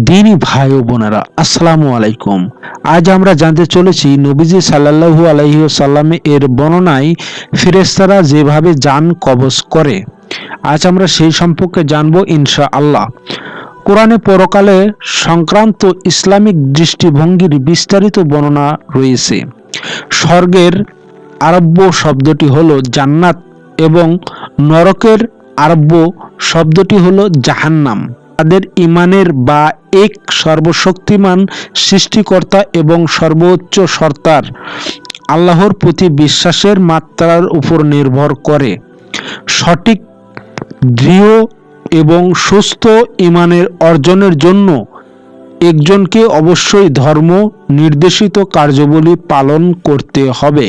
দিনী ভাই ও বোনেরা, আসসালামু আলাইকুম। আজ আমরা জানতে চলেছি নবীজি সাল্লাল্লাহু আলাইহি ওয়াসাল্লাম এর বর্ণনায় ফেরেশতারা যেভাবে জান কবজ করে। আজ আমরা সেই সম্পর্কে জানবো ইনশাআল্লাহ। কোরআনে পরকালে সংক্রান্ত ইসলামিক দৃষ্টিভঙ্গির বিস্তারিত বর্ণনা রয়েছে। স্বর্গের আরব্য শব্দটি হলো জান্নাত এবং নরকের আরব্য শব্দটি হলো জাহান্নাম। তাদের ঈমানের বা এক সর্বশক্তিমান সৃষ্টিকর্তা এবং সর্বোচ্চ সত্তার আল্লাহর প্রতি বিশ্বাসের মাত্রার উপর নির্ভর করে। সঠিক, দৃঢ় এবং সুস্থ ঈমানের অর্জনের জন্য একজনকে অবশ্যই ধর্ম নির্দেশিত কার্যাবলী পালন করতে হবে,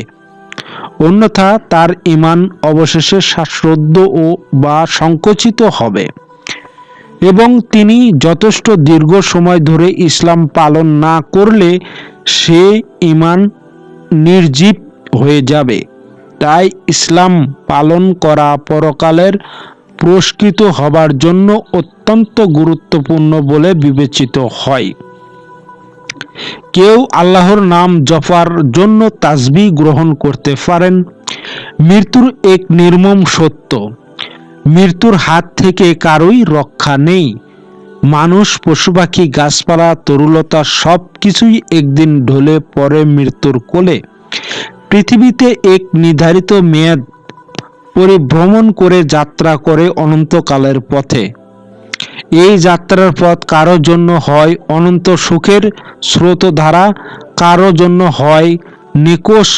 অন্যথা তার ঈমান অবশেষে শ্বাসরুদ্ধ বা সংকুচিত হবে এবং তিনি যথেষ্ট দীর্ঘ সময় ধরে ইসলাম পালন না করলে সে ঈমান নির্জীব হয়ে যাবে। তাই ইসলাম পালন করা পরকালের পুরস্কৃত হবার জন্য অত্যন্ত গুরুত্বপূর্ণ বলে বিবেচিত হয়। কেউ আল্লাহর নাম জপার জন্য তাসবিহ গ্রহণ করতে পারেন। মৃত্যুর এক নির্মম সত্য, মৃত্যুর হাত থেকে কারোই রক্ষা নেই। মানুষ, পশু পাখি, গাছপালা, তরুলতা সব কিছুই একদিন ঢলে পড়ে মৃত্যুর কোলে। পৃথিবীতে এক নির্ধারিত মেয়াদ পরিভ্রমণ করে যাত্রা করে অনন্তকালের পথে। এই যাত্রার পথ কারো জন্য হয় অনন্ত সুখের স্রোতধারা, কারো জন্য হয় নিকষ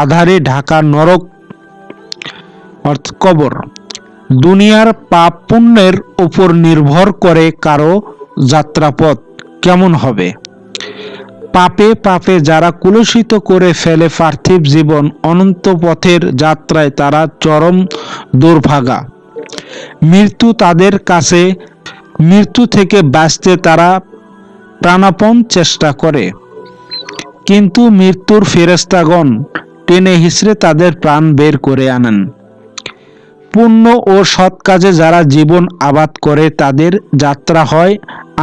আধারে ঢাকা নরক অর্থাৎ কবর। দুনিয়ার পাপ পুণ্যের উপর নির্ভর করে কারো যাত্রাপথ কেমন হবে। পাপে পাপে যারা কুলুষিত করে ফেলে পার্থিব জীবন, অনন্ত পথের যাত্রায় তারা চরম দুর্ভাগা। মৃত্যু তাদের কাছে, মৃত্যু থেকে বাঁচতে তারা প্রাণপণ চেষ্টা করে, কিন্তু মৃত্যুর ফেরেশতাগণ টেনে হিঁচড়ে তাদের প্রাণ বের করে আনেন। পুণ্য ও সৎ কাজে যারা জীবন আবাদ করে তাদের যাত্রা হয়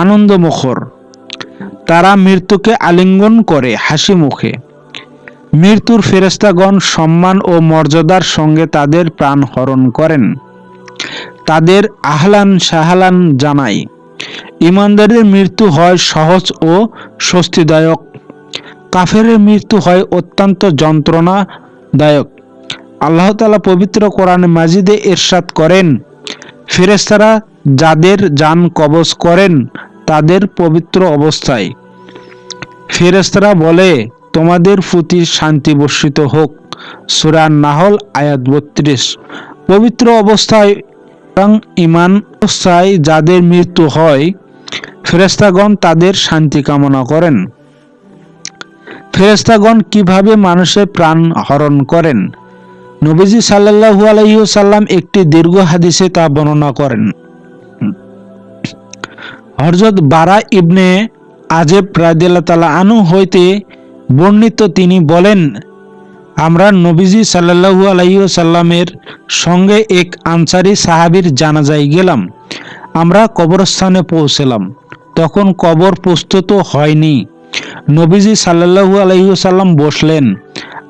আনন্দমুখর। তারা মৃত্যুকে আলিঙ্গন করে হাসি মুখে। মৃত্যুর ফেরেশতাগণ সম্মান ও মর্যাদার সঙ্গে তাদের প্রাণ হরণ করেন, তাদের আহলান সাহলান জানায়। ঈমানদারের মৃত্যু হয় সহজ ও স্বস্তিদায়ক, কাফেরের মৃত্যু হয় অত্যন্ত যন্ত্রণাদায়ক। আল্লাহ তাআলা পবিত্র কোরআনে মাজিদে ইরশাদ করেন, ফেরেশতারা যাদের জান কবজ করেন তাদের পবিত্র অবস্থায় ফেরেশতারা বলে, তোমাদের প্রতি শান্তি বর্ষিত হোক। সূরা নাহল আয়াত ৩২। পবিত্র অবস্থায় এবং ঈমান অবস্থায় যাদের মৃত্যু হয় ফেরেশতাগণ তাদের শান্তি কামনা করেন। ফেরেশতাগণ কিভাবে মানুষের প্রাণ হরণ করেন? নবীজি সাল্লাল্লাহু আলাইহি ওয়াসাল্লাম একটি দীর্ঘ হাদিসে তা বর্ণনা করেন। হযরত বারা ইবনে আযেব রাদিয়াল্লাহু তাআলা আনহু হইতে বর্ণিত, তিনি বলেন, আমরা নবীজি সাল্লাল্লাহু আলাইহি ওয়াসাল্লামের সঙ্গে এক আনসারী সাহাবীর জানাজায় গেলাম। আমরা কবরস্থানে পৌঁছলাম, তখন কবর প্রস্তুত হয়নি। নবীজি সাল্লাল্লাহু আলাইহি ওয়াসাল্লাম বসলেন,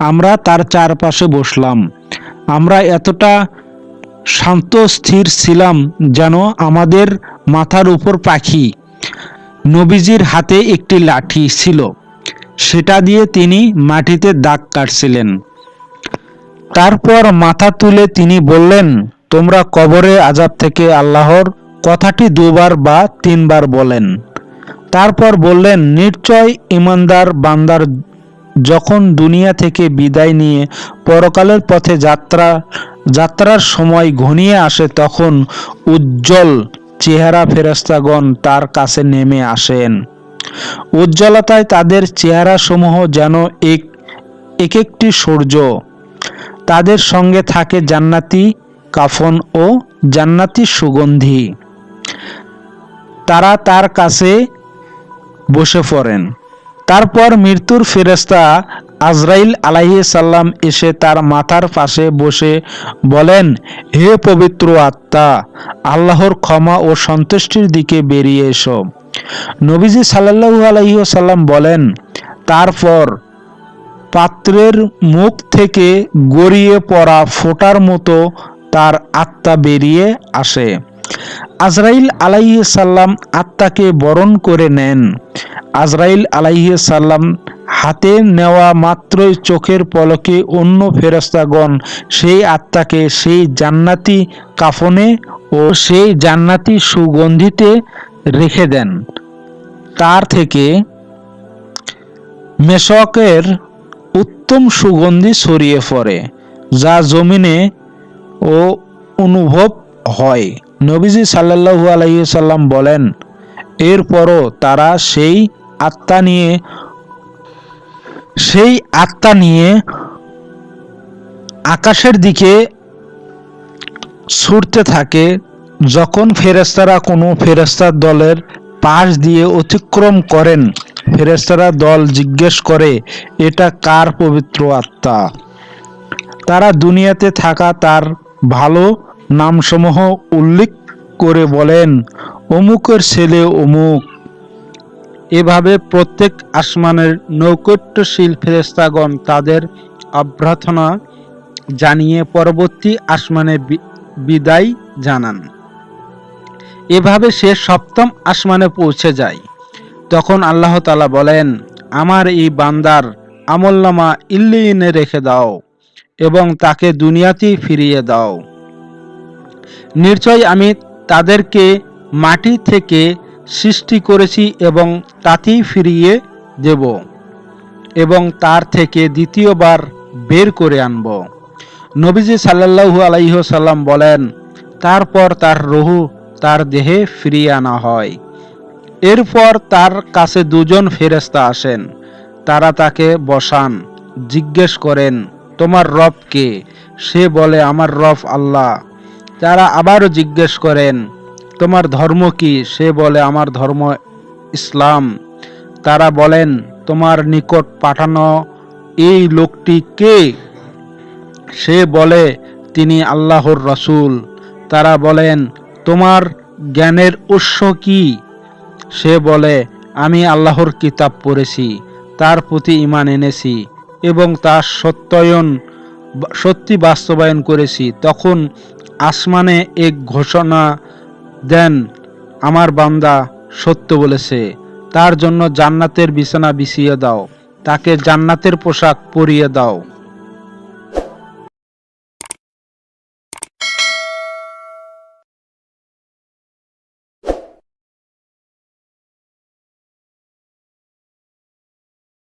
আমরা তার চারপাশে বসলাম। আমরা এতটা শান্ত স্থির ছিলাম যেন আমাদের মাথার উপর পাখি। নবীজির হাতে একটি লাঠি ছিল, সেটা দিয়ে তিনি মাটিতে দাগ কাটছিলেন। তারপর মাথা তুলে তিনি বললেন, তোমরা কবরে আযাব থেকে আল্লাহর কথাটি 2 বার বা 3 বার বলেন। তারপর বললেন, নিশ্চয় ঈমানদার বান্দার যখন দুনিয়া থেকে বিদায় নিয়ে পরকালের পথে যাত্রার সময় ঘনিয়ে আসে তখন উজ্জ্বল চেহারা ফেরেশতাগণ তার কাছে নেমে আসেন। উজ্জ্বলতায় তাদের চেহারা সমূহ যেন এক একটি সূর্য। তাদের সঙ্গে থাকে জান্নাতি কাফন ও জান্নাতি সুগন্ধি। তারা তার কাছে বসে পড়েন। তারপর মৃত্যুর ফেরেশতা আজরাইল আলাইহিস সালাম এসে তার মাথার পাশে বসে বলেন, হে পবিত্র আত্মা, আল্লাহর ক্ষমা ও সন্তুষ্টির দিকে বেরিয়ে এসো। নবীজি সাল্লাল্লাহু আলাইহি ওয়াসাল্লাম বলেন, তারপর পাত্রের মুখ থেকে গড়িয়ে পড়া ফোঁটার মতো তার আত্মা বেরিয়ে আসে। আজরাইল আলাইহিস সালাম আত্মাকে বরণ করে নেন। আজরাইল আলাইহিস সালাম হাতে নেওয়া মাত্রই চোখের পলকে অন্য ফেরেশতাগণ সেই আত্মাকে সেই জান্নাতি কাফনে ও সেই জান্নাতি সুগন্ধিতে রেখে দেন। তার থেকে মেশকের উত্তম সুগন্ধি ছড়িয়ে পড়ে, যা জমিনে ও অনুভব হয়। নবীজি সাল্লাল্লাহু আলাইহি সাল্লাম বলেন, এরপরও তারা সেই আত্মা নিয়ে আকাশের দিকে ছুটতে থাকে। যখন ফেরেশতারা কোনো ফেরেশতার দলের পাশ দিয়ে অতিক্রম করেন, ফেরেশতারা দল জিজ্ঞেস করে, এটা কার পবিত্র আত্মা? তারা দুনিয়াতে থাকা তার ভালো নামসমূহ উল্লেখ করে বলেন, অমুকের ছেলে অমুক। এভাবে প্রত্যেক আসমানের নৈকট্যশীল ফেরেশতাগণ তাদের অভ্যর্থনা জানিয়ে পরবর্তী আসমানে বিদায় জানান। এভাবে সে সপ্তম আসমানে পৌঁছে যায়। তখন আল্লাহ তাআলা বলেন, আমার এই বান্দার আমলনামা ইল্লিয়িনে রেখে দাও এবং তাকে দুনিয়াতেই ফিরিয়ে দাও। নিশ্চয় আমি তাদেরকে মাটি থেকে সৃষ্টি করেছি এবং তাতেই ফিরিয়ে দেব এবং তার থেকে দ্বিতীয়বার বের করে আনব। নবীজি সাল্লাল্লাহু আলাইহি ওয়াসাল্লাম বলেন, তারপর তার রূহ তার দেহে ফিরিয়ে আনা হয়। এরপর তার কাছে দুজন ফেরেশতা আসেন। তারা তাকে বসান, জিজ্ঞেস করেন, তোমার রব কে? সে বলে, আমার রব আল্লাহ। তারা আবারও জিজ্ঞেস করেন, তোমার ধর্ম কি? সে বলে, আমার ধর্ম ইসলাম। তারা বলেন, তোমার নিকট পাঠানো এই লোকটি কে? সে বলে, তিনি আল্লাহর রাসূল। তারা বলেন, তোমার জ্ঞানের উৎস কি? সে বলে, আমি আল্লাহর কিতাব পড়েছি, তার প্রতি ঈমান এনেছি এবং তার সত্যি বাস্তবায়ন করেছি। তখন আসমানে এক ঘোষণা দেন, আমার বান্দা সত্য বলেছে, তার জন্য জান্নাতের বিছানা বিছিয়ে দাও, তাকে জান্নাতের পোশাক পরিয়ে দাও।